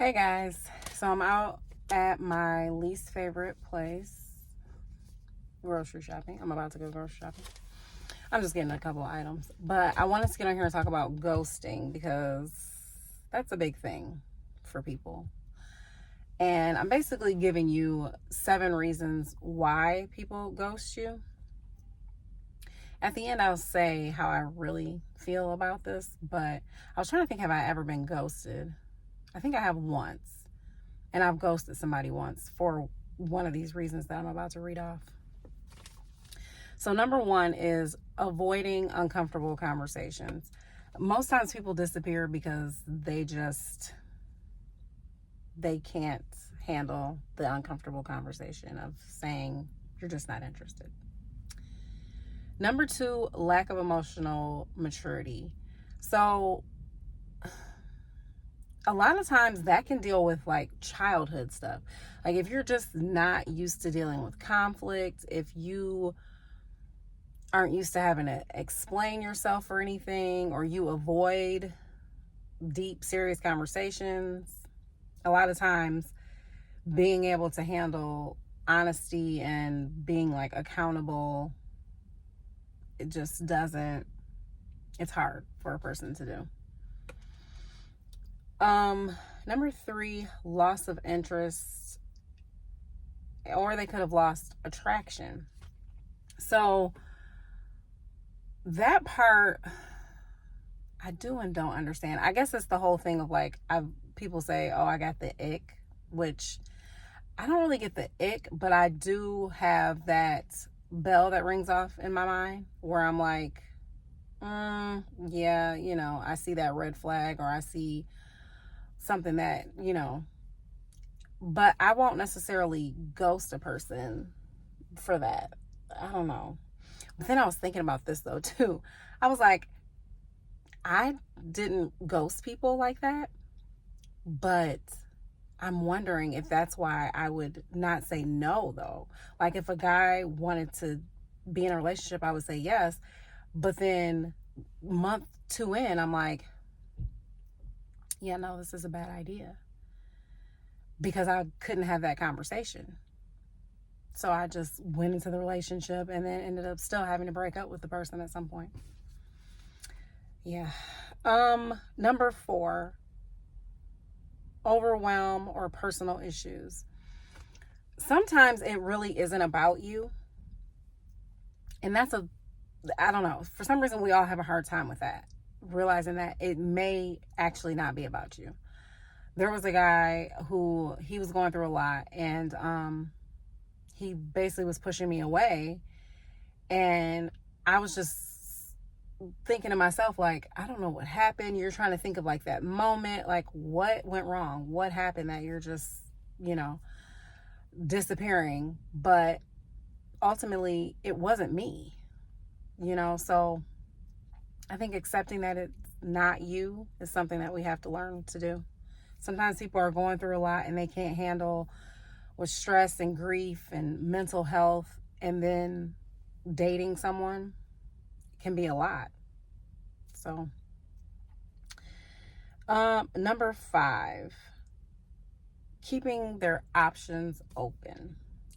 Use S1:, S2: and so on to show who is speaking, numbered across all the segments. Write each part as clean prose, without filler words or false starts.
S1: Hey guys, so I'm out at my least favorite place, grocery shopping. I'm about to go grocery shopping. I'm just getting a couple of items, but I want us to get on here and talk about ghosting because that's a big thing for people. And I'm basically giving you 7 reasons why people ghost you. At the end, I'll say how I really feel about this, but I was trying to think, have I ever been ghosted? I think I have once. And I've ghosted somebody once for one of these reasons that I'm about to read off. So, number one is avoiding uncomfortable conversations. Most times people disappear because they can't handle the uncomfortable conversation of saying you're just not interested. Number two, lack of emotional maturity. So, a lot of times that can deal with like childhood stuff. Like if you're just not used to dealing with conflict, if you aren't used to having to explain yourself or anything, or you avoid deep, serious conversations, a lot of times being able to handle honesty and being like accountable, it just doesn't, it's hard for a person to do. Number three, loss of interest, or they could have lost attraction. So that part I do and don't understand. I guess it's the whole thing of like people say, "Oh, I got the ick," which I don't really get the ick, but I do have that bell that rings off in my mind where I'm like, yeah, I see that red flag or I see something that, but I won't necessarily ghost a person for that. I don't know. But then I was thinking about this though too. I was like, I didn't ghost people like that, but I'm wondering if that's why I would not say no though. Like if a guy wanted to be in a relationship, I would say yes. But then month 2 in, I'm like, yeah, no, this is a bad idea. Because I couldn't have that conversation. So I just went into the relationship and then ended up still having to break up with the person at some point. Yeah. Number 4, overwhelm or personal issues. Sometimes it really isn't about you. And I don't know. For some reason, we all have a hard time with that. Realizing that it may actually not be about you. There was a guy who he was going through a lot and he basically was pushing me away. And I was just thinking to myself, like, I don't know what happened. You're trying to think of like that moment, like what went wrong? What happened that you're just, disappearing? But ultimately, it wasn't me, So I think accepting that it's not you is something that we have to learn to do. Sometimes people are going through a lot and they can't handle with stress and grief and mental health, and then dating someone can be a lot. So, number 5, keeping their options open.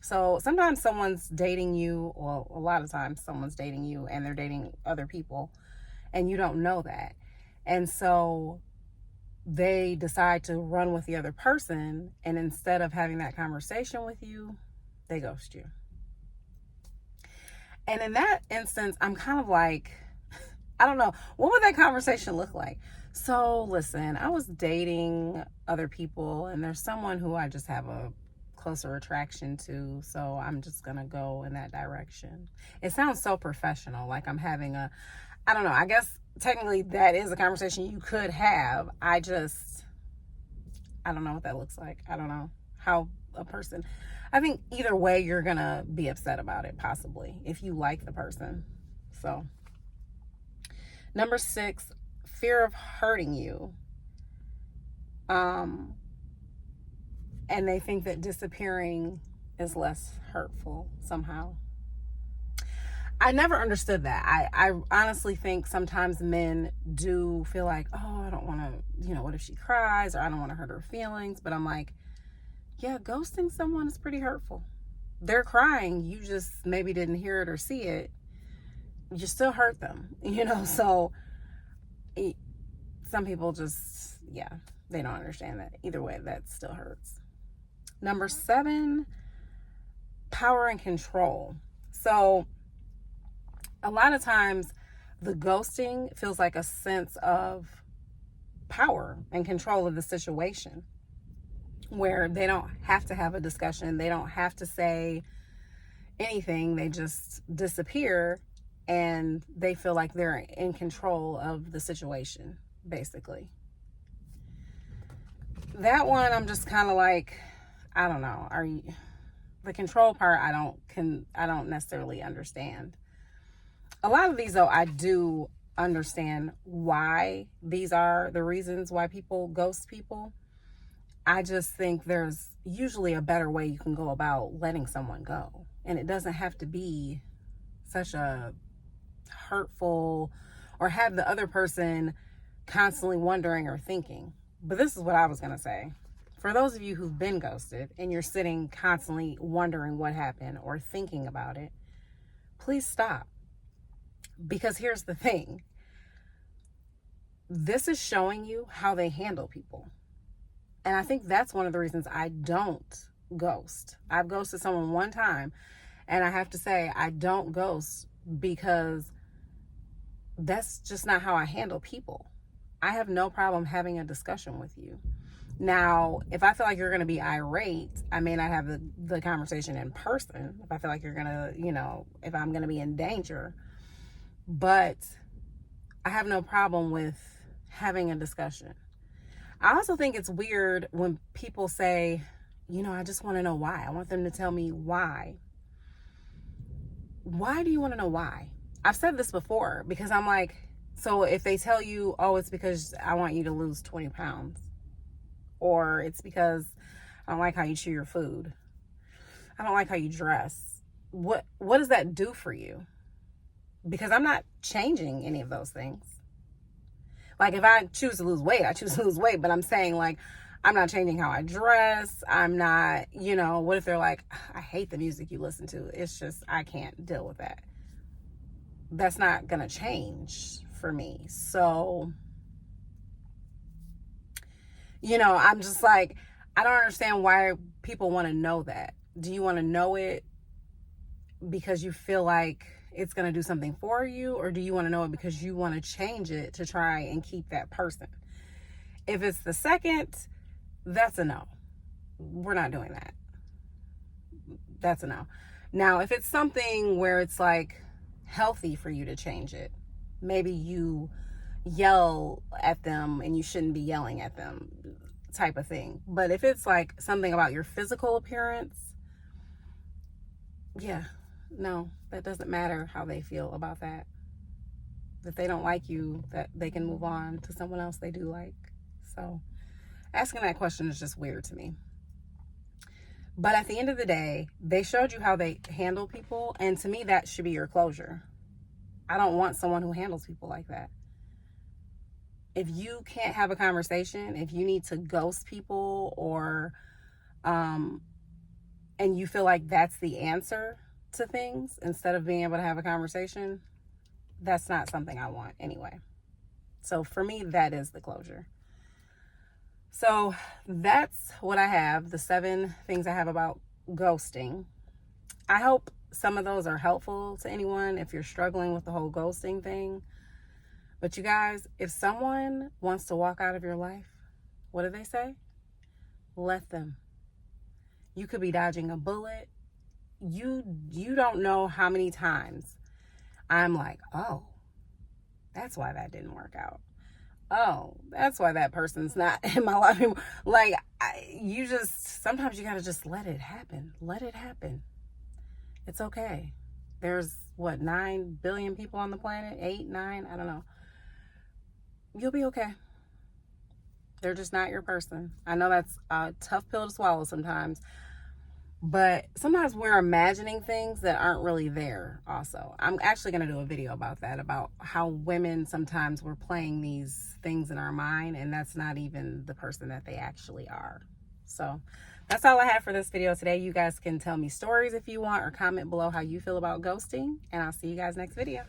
S1: So sometimes someone's dating you, well, a lot of times someone's dating you and they're dating other people, and you don't know that. And so they decide to run with the other person, and instead of having that conversation with you, they ghost you. And in that instance, I'm kind of like, I don't know, what would that conversation look like? So listen, I was dating other people and there's someone who I just have a closer attraction to, so I'm just gonna go in that direction. It sounds so professional, like I'm having I don't know, I guess technically that is a conversation you could have. I don't know what that looks like. I don't know how a person, I think either way you're gonna be upset about it, possibly, if you like the person. So number 6, fear of hurting you. And they think that disappearing is less hurtful somehow. I never understood that. I honestly think sometimes men do feel like, oh, I don't want to, what if she cries, or I don't want to hurt her feelings. But I'm like, yeah, ghosting someone is pretty hurtful. They're crying. You just maybe didn't hear it or see it. You still hurt them, So some people just, yeah, they don't understand that. Either way, that still hurts. Number 7, power and control. So a lot of times the ghosting feels like a sense of power and control of the situation, where they don't have to have a discussion. They don't have to say anything. They just disappear and they feel like they're in control of the situation, basically. That one, I'm just kind of like, I don't know. The control part, I don't necessarily understand. A lot of these, though, I do understand why these are the reasons why people ghost people. I just think there's usually a better way you can go about letting someone go. And it doesn't have to be such a hurtful or have the other person constantly wondering or thinking. But this is what I was going to say. For those of you who've been ghosted and you're sitting constantly wondering what happened or thinking about it, please stop. Because here's the thing. This is showing you how they handle people. And I think that's one of the reasons I don't ghost. I've ghosted someone one time, and I have to say I don't ghost because that's just not how I handle people. I have no problem having a discussion with you. Now, if I feel like you're going to be irate, I may not have the conversation in person. If I feel like you're going to, if I'm going to be in danger. But I have no problem with having a discussion. I also think it's weird when people say, I just want to know why. I want them to tell me why. Why do you want to know why? I've said this before because I'm like, so if they tell you, oh, it's because I want you to lose 20 pounds, or it's because I don't like how you chew your food, I don't like how you dress, what does that do for you? Because I'm not changing any of those things. Like, if I choose to lose weight, I choose to lose weight. But I'm saying, like, I'm not changing how I dress. I'm not, what if they're like, I hate the music you listen to. It's just, I can't deal with that. That's not going to change for me. So, I'm just like, I don't understand why people want to know that. Do you want to know it because you feel like it's going to do something for you, or do you want to know it because you want to change it to try and keep that person? If it's the second, that's a no. We're not doing that. That's a no. Now, if it's something where it's like healthy for you to change it, maybe you yell at them and you shouldn't be yelling at them, type of thing. But if it's like something about your physical appearance, yeah, no, that doesn't matter how they feel about that. If they don't like you, that they can move on to someone else they do like. So asking that question is just weird to me. But at the end of the day, they showed you how they handle people, and to me, that should be your closure. I don't want someone who handles people like that. If you can't have a conversation, if you need to ghost people, or and you feel like that's the answer to things instead of being able to have a conversation, that's not something I want anyway. So for me, that is the closure. So that's what I have, the 7 things I have about ghosting. I hope some of those are helpful to anyone if you're struggling with the whole ghosting thing. But you guys, if someone wants to walk out of your life, what do they say? Let them. You could be dodging a bullet. You don't know how many times I'm like, oh, that's why that didn't work out. Oh, that's why that person's not in my life anymore. Like, sometimes you gotta just let it happen. Let it happen. It's okay. There's 9 billion people on the planet? 8, 9, I don't know. You'll be okay. They're just not your person. I know that's a tough pill to swallow sometimes, But sometimes we're imagining things that aren't really there also. I'm actually going to do a video about that, about how women sometimes we're playing these things in our mind and that's not even the person that they actually are. So that's all I have for this video today. You guys can tell me stories if you want or comment below how you feel about ghosting, and I'll see you guys next video.